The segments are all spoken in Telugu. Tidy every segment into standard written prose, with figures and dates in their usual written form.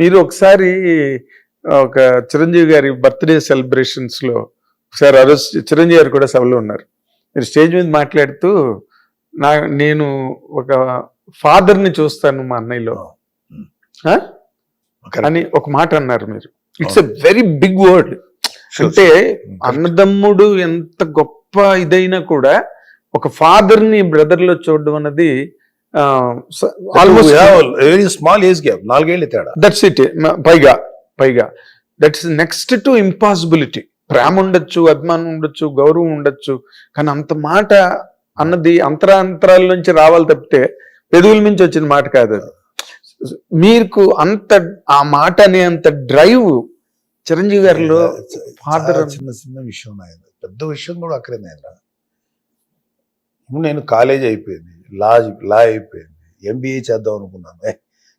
మీరు ఒకసారి ఒక చిరంజీవి గారి బర్త్డే సెలబ్రేషన్స్ లో ఒకసారి ఆ రోజు చిరంజీవి గారు కూడా సభలో ఉన్నారు. మీరు స్టేజ్ మీద మాట్లాడుతూ నేను ఒక ఫాదర్ ని చూస్తాను మా అన్నయ్యలో అని ఒక మాట అన్నారు మీరు. It's a very big word. అంటే అన్నదమ్ముడు ఎంత గొప్ప ఇదైనా కూడా ఒక ఫాదర్ ని బ్రదర్ లో చూడడం అన్నది almost very small age gap, 4 ఏళ్ళ తేడా. That's it. పైగా దట్స్ నెక్స్ట్ టు ఇంపాసిబిలిటీ. ప్రేమ ఉండొచ్చు, అభిమానం ఉండొచ్చు, గౌరవం ఉండొచ్చు, కానీ అంత మాట అన్నది అంతరాంతరాల నుంచి రావాలి తప్పితే పెదవుల నుంచి వచ్చిన మాట కాదు అది. మీకు అంత ఆ మాట అనే అంత డ్రైవ్ చిరంజీవి గారిలో ఫాదర్. చిన్న చిన్న విషయం నాయన, పెద్ద విషయం కూడా అక్కడే నాయన. నేను కాలేజ్ అయిపోయింది, లా అయిపోయింది, ఎంబీఏ చేద్దాం అనుకున్నాను.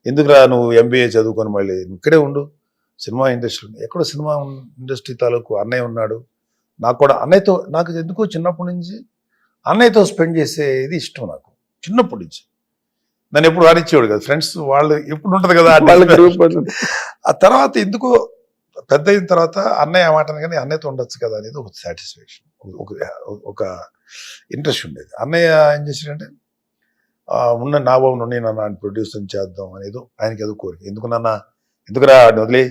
ఎందుకురా నువ్వు ఎంబీఏ చదువుకొని మళ్ళీ నువ్వు ఇక్కడే ఉండు, సినిమా ఇండస్ట్రీ. ఎక్కడో సినిమా ఇండస్ట్రీ తాలూకు అన్నయ్య ఉన్నాడు. నాకు కూడా అన్నయ్యతో, నాకు ఎందుకో చిన్నప్పటి నుంచి అన్నయ్యతో స్పెండ్ చేసేది ఇష్టం. నాకు చిన్నప్పటి నుంచి నన్ను ఎప్పుడు రానిచ్చేవాడు కదా, ఫ్రెండ్స్ వాళ్ళు ఎప్పుడు ఉంటుంది కదా ఆ తర్వాత ఎందుకో పెద్ద అయిన తర్వాత అన్నయ్య మాట కానీ అన్నయ్యతో ఉండొచ్చు కదా అనేది ఒక సాటిస్ఫాక్షన్, ఒక ఇంట్రెస్ట్ ఉండేది. అన్నయ్య ఏం చేశాడంటే ఉన్న నా బాబు నుండి నన్ను ప్రొడ్యూసర్ చేద్దాం అనేది ఆయనకి ఏదో కోరిక. ఎందుకురా వదిలే,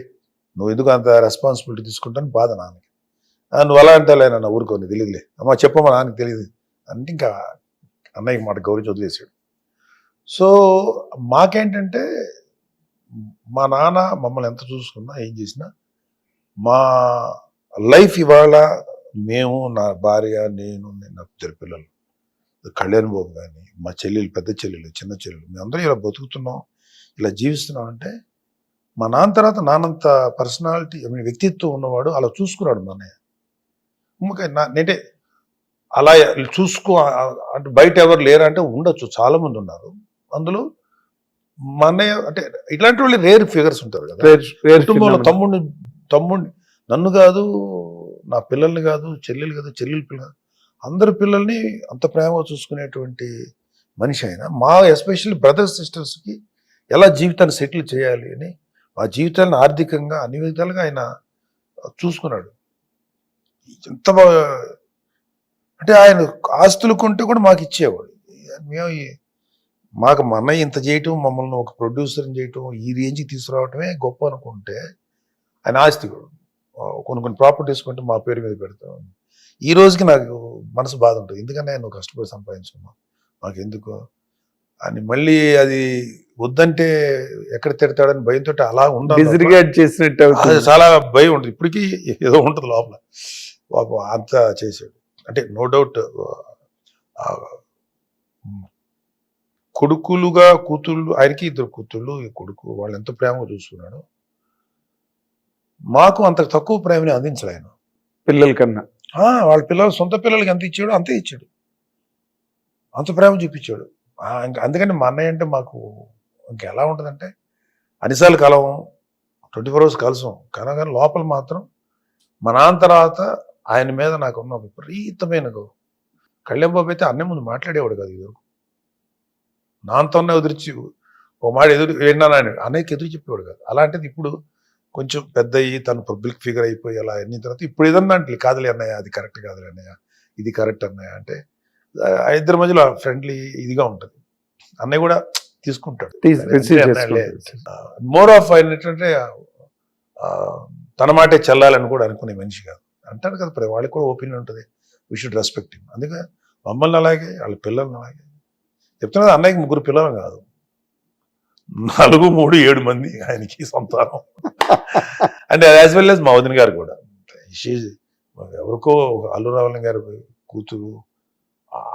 నువ్వు ఎందుకు అంత రెస్పాన్సిబిలిటీ తీసుకుంటాను బాధ నాన్నకి. నువ్వు అలా అంటాలే నన్ను ఊరుకోని తెలియదులే అమ్మా, చెప్పమ్మా నాన్నకి తెలియదు అంటే ఇంకా అన్నయ్యకి మాట గౌరవించి వదిలేసాడు. సో మాకేంటంటే మా నాన్న మమ్మల్ని ఎంత చూసుకున్నా ఏం చేసినా మా లైఫ్ ఇవాళ మేము, నా భార్య, నేను, నా 2 పిల్లలు, కళ్యాణ్ బాబు కానీ, మా చెల్లెలు, పెద్ద చెల్లెలు, చిన్న చెల్లెలు, మేమందరం ఇలా బతుకుతున్నాం, ఇలా జీవిస్తున్నాం అంటే మా నాన్న తర్వాత నాన్నంత పర్సనాలిటీ, వ్యక్తిత్వం ఉన్నవాడు అలా చూసుకున్నాడు మా అన్నయ్య. నేంటే అలా చూసుకో అంటే బయట ఎవరు లేరా అంటే ఉండొచ్చు, చాలా మంది ఉన్నారు. అందులో మా అన్నయ్య అంటే ఇట్లాంటి వాళ్ళు రేర్ ఫిగర్స్ ఉంటారు కదా కుటుంబంలో. తమ్ముడిని నన్ను కాదు, నా పిల్లల్ని కాదు, చెల్లెలు కాదు, చెల్లెల పిల్లలు, అందరి పిల్లల్ని అంత ప్రేమగా చూసుకునేటువంటి మనిషి ఆయన. మా ఎస్పెషల్లీ బ్రదర్స్ సిస్టర్స్కి ఎలా జీవితాన్ని సెటిల్ చేయాలి అని, మా జీవితాన్ని ఆర్థికంగా అన్ని విధాలుగా ఆయన చూసుకున్నాడు. ఎంత బాగా అంటే ఆయన ఆస్తులు కొంటే కూడా మాకు ఇచ్చేవాడు. మేము మాకు మా అన్నయ్య ఇంత చేయటం, మమ్మల్ని ఒక ప్రొడ్యూసర్ని చేయటం, ఈ రేంజ్కి తీసుకురావటమే గొప్ప అనుకుంటే, ఆయన ఆస్తి కొన్ని ప్రాపర్టీస్ కొంటే మా పేరు మీద పెడతాం. ఈ రోజుకి నాకు మనసు బాధ ఉంటుంది, ఎందుకంటే ఆయన కష్టపడి సంపాదించుకున్నాం, మాకు ఎందుకు అని మళ్ళీ అది వద్దంటే ఎక్కడ తిడతాడని భయంతో అలా ఉండాలి చేసినట్టు చాలా భయం ఉంటుంది. ఇప్పటికీ ఏదో ఉంటుంది లోపల. పాపం అంతా చేశాడు అంటే నో డౌట్. కొడుకులుగా కూతుళ్ళు, ఆయనకి 2 కూతుళ్ళు, ఈ కొడుకు, వాళ్ళు ఎంతో ప్రేమగా చూసుకున్నాడు. మాకు అంత తక్కువ ప్రేమని అందించడు ఆయన పిల్లల కన్నా. వాళ్ళ పిల్లలు, సొంత పిల్లలకి ఎంత ఇచ్చాడు అంతే ఇచ్చాడు, అంత ప్రేమ చూపించాడు. అందుకని మా అన్నయ్య అంటే మాకు ఇంకెలా ఉంటుందంటే అన్నిసార్లు కలవం, 24 hours కలసం, కానీ లోపల మాత్రం మా నాన్న తర్వాత ఆయన మీద నాకున్న విపరీతమైన గౌరవం. కళ్యాణ్ బాబు అయితే అన్నయ్య ముందు మాట్లాడేవాడు కాదు, ఇది నాన్నతోనే ఎదురిచి ఒక మాట ఏంటన్నా అన్నయ్యకి ఎదురు చెప్పేవాడు కాదు. అలాంటిది ఇప్పుడు కొంచెం పెద్ద అయ్యి తను పబ్లిక్ ఫిగర్ అయిపోయి అలా అయిన తర్వాత ఇప్పుడు ఏదన్నా అంటే కాదులే అన్నయ్య, అది కరెక్ట్ కాదులే అన్నయ్య, ఇది కరెక్ట్ అన్నయ్య అంటే ఇద్దరి మధ్యలో ఫ్రెండ్లీ ఇదిగా ఉంటుంది. అన్నయ్య కూడా తీసుకుంటాడు. మోర్ ఆఫ్ ఆయన ఏంటంటే తన మాటే చెల్లాలని కూడా అనుకునే మనిషి కాదు. అంటారు కదా వాళ్ళకి కూడా ఒపీనియన్ ఉంటుంది, వీ షుడ్ రెస్పెక్ట్ హిమ్. అందుకే మమ్మల్ని అలాగే, వాళ్ళ పిల్లల్ని అలాగే చెప్తున్నది. అన్నయ్యకి 3 పిల్లలు కాదు, 4, 3, 7 మంది ఆయనకి సంతానం. అంటే యాజ్ వెల్ యాజ్ మా వదిన గారు కూడా, ఎవరికో అల్లు రావణ గారి కూతురు,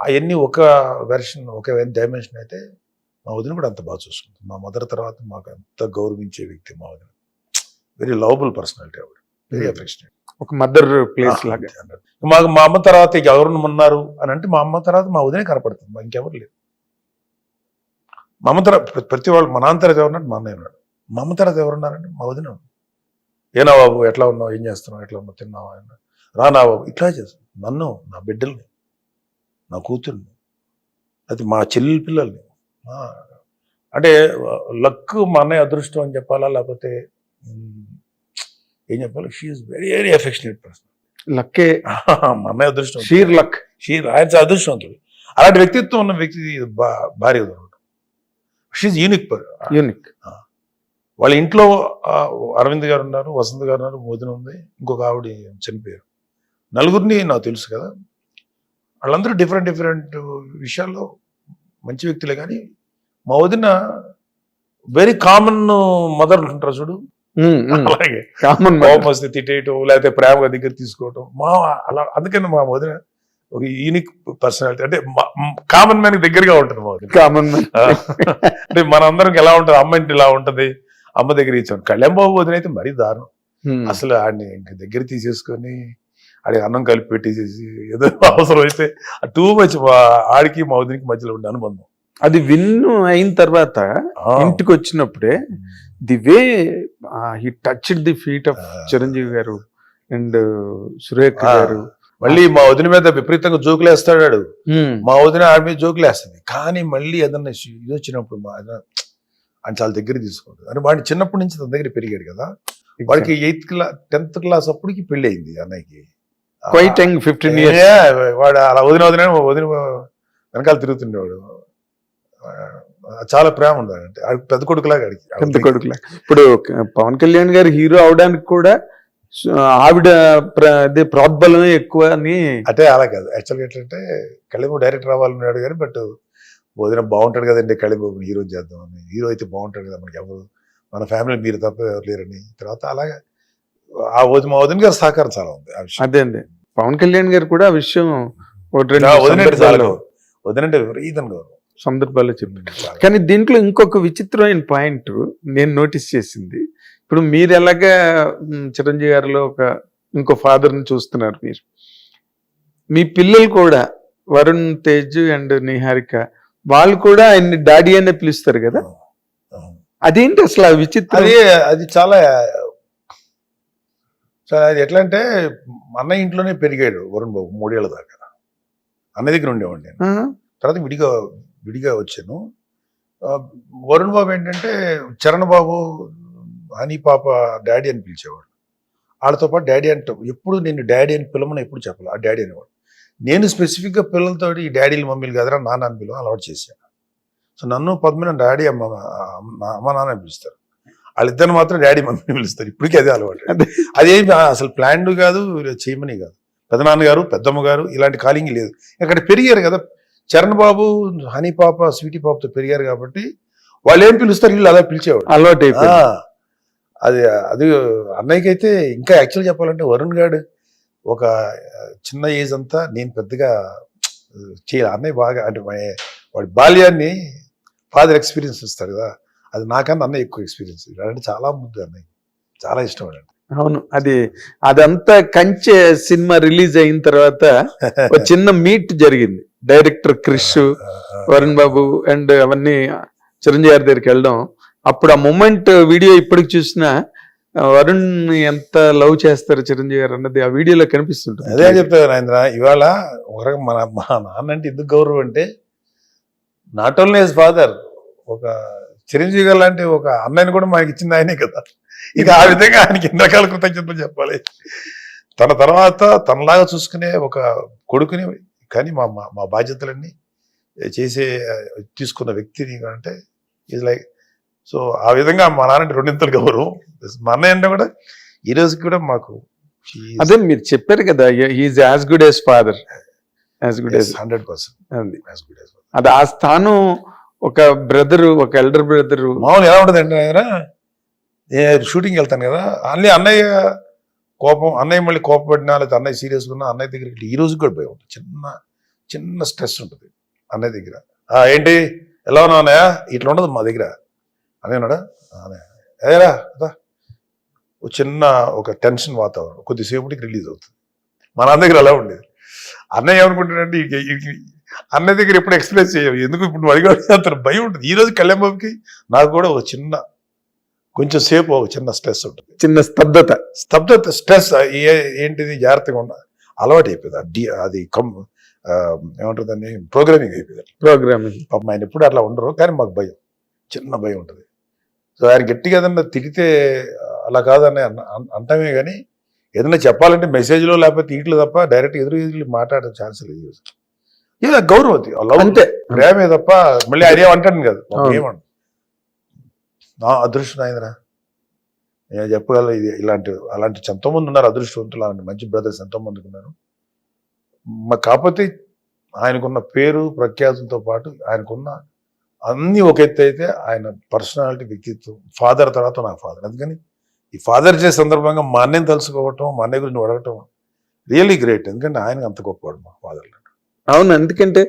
అవన్నీ ఒక వెర్షన్, ఒక డైమెన్షన్ అయితే మా వదిన కూడా అంత బాగా చూసుకుంటుంది. మా మదర్ తర్వాత మాకు అంత గౌరవించే వ్యక్తి మా వదిన. వెరీ లవబుల్ పర్సనాలిటీ ఆవిడ, వెరీ అఫెక్షనేట్, ఒక మదర్ ప్లేస్ లాగా. మాకు మా అమ్మ తర్వాత ఎవరు ఉన్నారు అని అంటే మా అమ్మ తర్వాత మా వదినే కనపడుతుంది, మా ఇంకెవరు లేదు. మా అమ్మ తర్వాత ప్రతి వాళ్ళు, మా నాన్న తర్వాత ఎవరున్నాడు, మా అన్నయ్య ఉన్నాడు. మా అమ్మ తర్వాత ఎవరున్నారంటే మా వదిన. ఏనా బాబు ఎట్లా ఉన్నావు, ఏం చేస్తున్నావు, ఎట్లా ఉన్నావు, తిన్నావా, రానా బాబు, ఇట్లా చేస్తాను. నన్ను, నా బిడ్డల్ని, నా కూతుర్ని, అది మా చెల్లెల పిల్లల్ని, అంటే లక్ మా అన్నయ్య అదృష్టం అని చెప్పాలా, లేకపోతే ఏం చెప్పాలి, she is very very affectionate person. లక్కే, మా అన్నయ్య అదృష్టం, షీర్ లక్. ఆయన చాలా అదృష్టవంతుడు. అలాంటి వ్యక్తిత్వం ఉన్న వ్యక్తి భార్య దొరకడం. She's unique. యూనిక్. వాళ్ళ ఇంట్లో అరవింద్ గారు ఉన్నారు, వసంత్ గారు ఉన్నారు, మోదిన ఉంది, ఇంకొక ఆవిడ చనిపోయారు. నలుగురిని నాకు తెలుసు కదా. వాళ్ళందరూ డిఫరెంట్ డిఫరెంట్ విషయాల్లో మంచి వ్యక్తులే. కానీ మా వదిన వెరీ కామన్ మదర్ ఉంటారు చూడు, అలాగే కోపం వస్తే తిట్టేయటం, లేకపోతే ప్రేమగా దగ్గర తీసుకోవటం. అలా అందుకని మా వదిన ఒక యూనిక్ పర్సనాలిటీ. అంటే కామన్ మ్యాన్ దగ్గరగా ఉంటుంది మా వదిన. కామన్ మ్యాన్ అంటే మనందరికి ఎలా ఉంటుంది, అమ్మ ఇంటి ఇలా ఉంటుంది, అమ్మ దగ్గర ఇచ్చాను. కళ్యాణ్ బాబు వదిన అయితే మరీ దారుణం. అసలు ఆడిని ఇంక దగ్గర తీసేసుకొని ఆడికి అన్నం కలిపి పెట్టేసేసి ఏదో అవసరం అయితే టూ మచ్ ఆడికి మా వదినికి మధ్యలో ఉండే అనుబంధం. అది విన్ను అయిన తర్వాత ఇంటికి వచ్చినప్పుడే the way he touched the feet of Chiranjeevi గారు అండ్ సురేఖ గారు. మళ్ళీ మా వదిన మీద విపరీతంగా జోకులు వేస్తాడు. మా వదిన ఆడి మీద జోకులు వేస్తుంది. కానీ మళ్ళీ ఏదన్నా ఇది వచ్చినప్పుడు మా ఆయన చాలా దగ్గర తీసుకుంటుంది. అంటే వాడిని చిన్నప్పటి నుంచి తన దగ్గర పెరిగాడు కదా. వాడికి 10th క్లాస్ అప్పటికి పెళ్లి అయింది అన్నయ్యకి. Quite young, 15 years. వాడు అలా వదిన వెనకాల తిరుగుతుండేవాడు. చాలా ప్రేమ ఉండదు. అంటే పెద్ద కొడుకులాగా పెద్ద కొడుకులా. ఇప్పుడు పవన్ కళ్యాణ్ గారు హీరో అవడానికి కూడా ఆవిడ ప్రోద్బలమే ఎక్కువ అని. అంటే అలా కాదు. యాక్చువల్గా ఎట్లంటే కళ్యాణ్ డైరెక్టర్ అవ్వాలన్నాడు కానీ, బట్ వదిన బాగుంటాడు కదండి, కళ్యాణ్ బాబు హీరో చేద్దామని. హీరో అయితే బాగుంటాడు కదా, మనకి ఎవరు, మన ఫ్యామిలీ మీరు తప్ప ఎవరు లేరని. తర్వాత అలాగే మా వదిన గారి సహకారం చాలా ఉంది ఆ విషయం. అదే అండి, పవన్ కళ్యాణ్ గారు కూడా ఆ విషయం వదినంటే విపరీతంగా సందర్భాల్లో చెప్పారు. కానీ దీంట్లో ఇంకొక విచిత్రమైన పాయింట్ నేను నోటీస్ చేసింది, ఇప్పుడు మీరు ఎలాగా చిరంజీవి గారిలో ఇంకో ఫాదర్ని చూస్తున్నారు, మీరు మీ పిల్లలు కూడా వరుణ్ తేజ్ అండ్ నిహారిక వాళ్ళు కూడా ఆయన్ని డాడీ అనే పిలుస్తారు కదా. అదేంటి అసలు ఆ విచిత్రం? అది చాలా అది ఎట్లా అంటే, అన్నయ్య ఇంట్లోనే పెరిగాడు వరుణ్ బాబు 3 ఏళ్ల దాకా. అన్నయ్య దగ్గర ఉండేవాడిని నేను. తర్వాత విడిగా వచ్చాను. వరుణ్ బాబు ఏంటంటే చరణ్ బాబు, హనీ పాప డాడీ అని పిలిచేవాడు. వాళ్ళతో పాటు డాడీ అంటే ఎప్పుడు నేను డాడీ అని పిలవమని ఎప్పుడు చెప్పాలి, ఆ డాడీ అనేవాడు. నేను స్పెసిఫిక్గా పిల్లలతో ఈ డాడీలు మమ్మీలు కదరా నాన్న అని పిలవ అలవాటు చేశాను. సో నన్ను పద్మని డాడీ అమ్మ నాన్న అని పిలుస్తారు. వాళ్ళిద్దరిని మాత్రం డాడీ మమ్మీని పిలుస్తారు. ఇప్పటికీ అదే అలవాటు. అదేమి అసలు ప్లాన్డ్ కాదు, చేయమని కాదు. పెద్దనాన్నగారు, పెద్దమ్మ గారు ఇలాంటి కాలింగ్ లేదు. అక్కడ పెరిగారు కదా చరణ్ బాబు, హనీ పాప, స్వీటీ పాపతో పెరిగారు కాబట్టి వాళ్ళు ఏం పిలుస్తారు వీళ్ళు అలా పిలిచేవాడు, అలవాటు అయిపోయింది. అది అన్నయ్యకి అయితే ఇంకా యాక్చువల్ చెప్పాలంటే వరుణ్ గారు ఒక చిన్న ఏజ్ అంతా నేను పెద్దగా చేయాలి. అన్నయ్య బాగా అంటే వాడి బాల్యాన్ని ఫాదర్ ఎక్స్పీరియన్స్ ఇస్తారు కదా, అది నాకన్నా అన్నయ్య ఎక్కువ ఎక్స్పీరియన్స్. అంటే చాలా ముద్దు అన్నయ్య, చాలా ఇష్టం అండి. అవును, అదంతా కంచె సినిమా రిలీజ్ అయిన తర్వాత ఒక చిన్న మీట్ జరిగింది. డైరెక్టర్ క్రిష్, వరుణ్ బాబు అండ్ అవన్నీ చిరంజీవి గారి దగ్గరికి వెళ్ళడం. అప్పుడు ఆ మూమెంట్ వీడియో ఇప్పటికి చూసినా వరుణ్ ఎంత లవ్ చేస్తారు చిరంజీవి గారు అన్నది ఆ వీడియోలో కనిపిస్తుంటుంది. అదే చెప్తారు రాజేంద్ర. ఇవాళ మా నాన్న అంటే ఎందుకు గౌరవం అంటే, నాట్ ఓన్లీ హిస్ ఫాదర్, ఒక చిరంజీవి గారు లాంటి ఒక అన్నయ్యని కూడా మనకి ఇచ్చింది ఆయనే కదా. ఇక ఆ విధంగా ఆయనకి ఎన్ని రకాల కృతజ్ఞతలు చెప్పాలి. తన తర్వాత తనలాగా చూసుకునే ఒక కొడుకుని, కానీ మా బాధ్యతలన్నీ తీసుకున్న వ్యక్తిని అంటే ఈజ్ లైక్. సో ఆ విధంగా మా నాన్న 2 గౌరవం. మా అన్నయ్య అంటే కూడా ఈ రోజుకి కూడా మాకు అదే మీరు చెప్పారు కదా, he's as good as father, as good as 100%. అది ఆ స్థానం ఒక బ్రదరు, ఒక ఎల్డర్ బ్రదరు. మామూలు ఎలా ఉంటుంది అంటే, షూటింగ్ వెళ్తాను కదా, అన్నయ్య కోపం, అన్నయ్య మళ్ళీ కోపపడినా లేదా అన్నయ్య సీరియస్గా ఉన్నా అన్నయ్య దగ్గరికి ఈ రోజు కూడా భయం ఉంటుంది. చిన్న స్ట్రెస్ ఉంటుంది అన్నయ్య దగ్గర. ఏంటి ఎలా ఉన్నా అన్నయ్య, ఇట్లా ఉండదు మా దగ్గర. అన్నయ్య ఉన్నాడా, ఏరా చిన్న ఒక టెన్షన్ వాతావరణం కొద్దిసేపటికి రిలీజ్ అవుతుంది. మా నాన్న దగ్గర అలా ఉండేది. అన్నయ్య ఏమనుకుంటాడంటే, అన్నయ్య దగ్గర ఎప్పుడు ఎక్స్ప్రెస్ చేయవు, ఎందుకు ఇప్పుడు నువ్వు అడిగాడు అంత భయం ఉంటుంది. ఈ రోజు కళ్యాణ్ బాబుకి నాకు కూడా ఒక కొంచెం సేపు ఒక చిన్న స్ట్రెస్ ఉంటుంది, చిన్న స్తబ్దత స్ట్రెస్. ఏంటిది జాగ్రత్తగా ఉండ అలవాటు అయిపోయింది. అది ఏమంటుందని ప్రోగ్రామింగ్ అయిపోయింది. ప్రోగ్రామింగ్ పాపం ఆయన ఎప్పుడు అట్లా ఉండరు, కానీ మాకు భయం. చిన్న భయం ఉంటుంది. సో ఆయన గట్టిగా ఏదన్నా తిడితే అలా కాదని అంటామే కానీ ఏదైనా చెప్పాలంటే మెసేజ్లో లేకపోతే ఇట్లు తప్ప డైరెక్ట్ ఎదురు మాట్లాడే ఛాన్స్ లేదు. ఇలా గౌరవం అది లవ్ అంతే ప్రేమే తప్ప మళ్ళీ అదే అంటాను కదా అవును. ఏమంట నా అదృష్టం అయిందిరా నేను చెప్పగల ఇది అలాంటి ఎంతో మంది ఉన్నారు అదృష్టవంతులు, అలాంటి మంచి బ్రదర్స్ ఎంతో మందికి ఉన్నారు. కాకపోతే ఆయనకున్న పేరు ప్రఖ్యాతులతో పాటు ఆయనకున్న అన్ని ఒక ఎత్తు అయితే ఆయన పర్సనాలిటీ వ్యక్తిత్వం ఫాదర్ తర్వాత నాకు ఫాదర్. అందుకని ఈ ఫాదర్ డే సందర్భంగా మా అన్నయ్యని తలుసుకోవటం మా అన్నయ్య గురించి అడగటం రియల్లీ గ్రేట్. ఎందుకంటే ఆయన అంత గొప్పవాడు మా ఫాదర్. అవును, ఎందుకంటే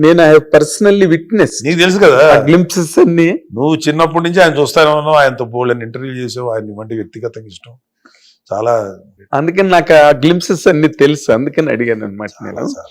నేను ఐ పర్సనల్లీ విట్నెస్, నీకు తెలుసు కదా గ్లింప్సెస్ అన్ని. నువ్వు చిన్నప్పటి నుంచి ఆయన చూస్తానే ఉన్నావు, ఆయనతో బోల్డెన్ ఇంటర్వ్యూ చేసావు, ఆయన వంటి వ్యక్తిగతంగా ఇష్టం చాలా. అందుకని నాకు ఆ గ్లింప్సెస్ అన్ని తెలుసు, అందుకని అడిగాను అనమాట నేను. చాలా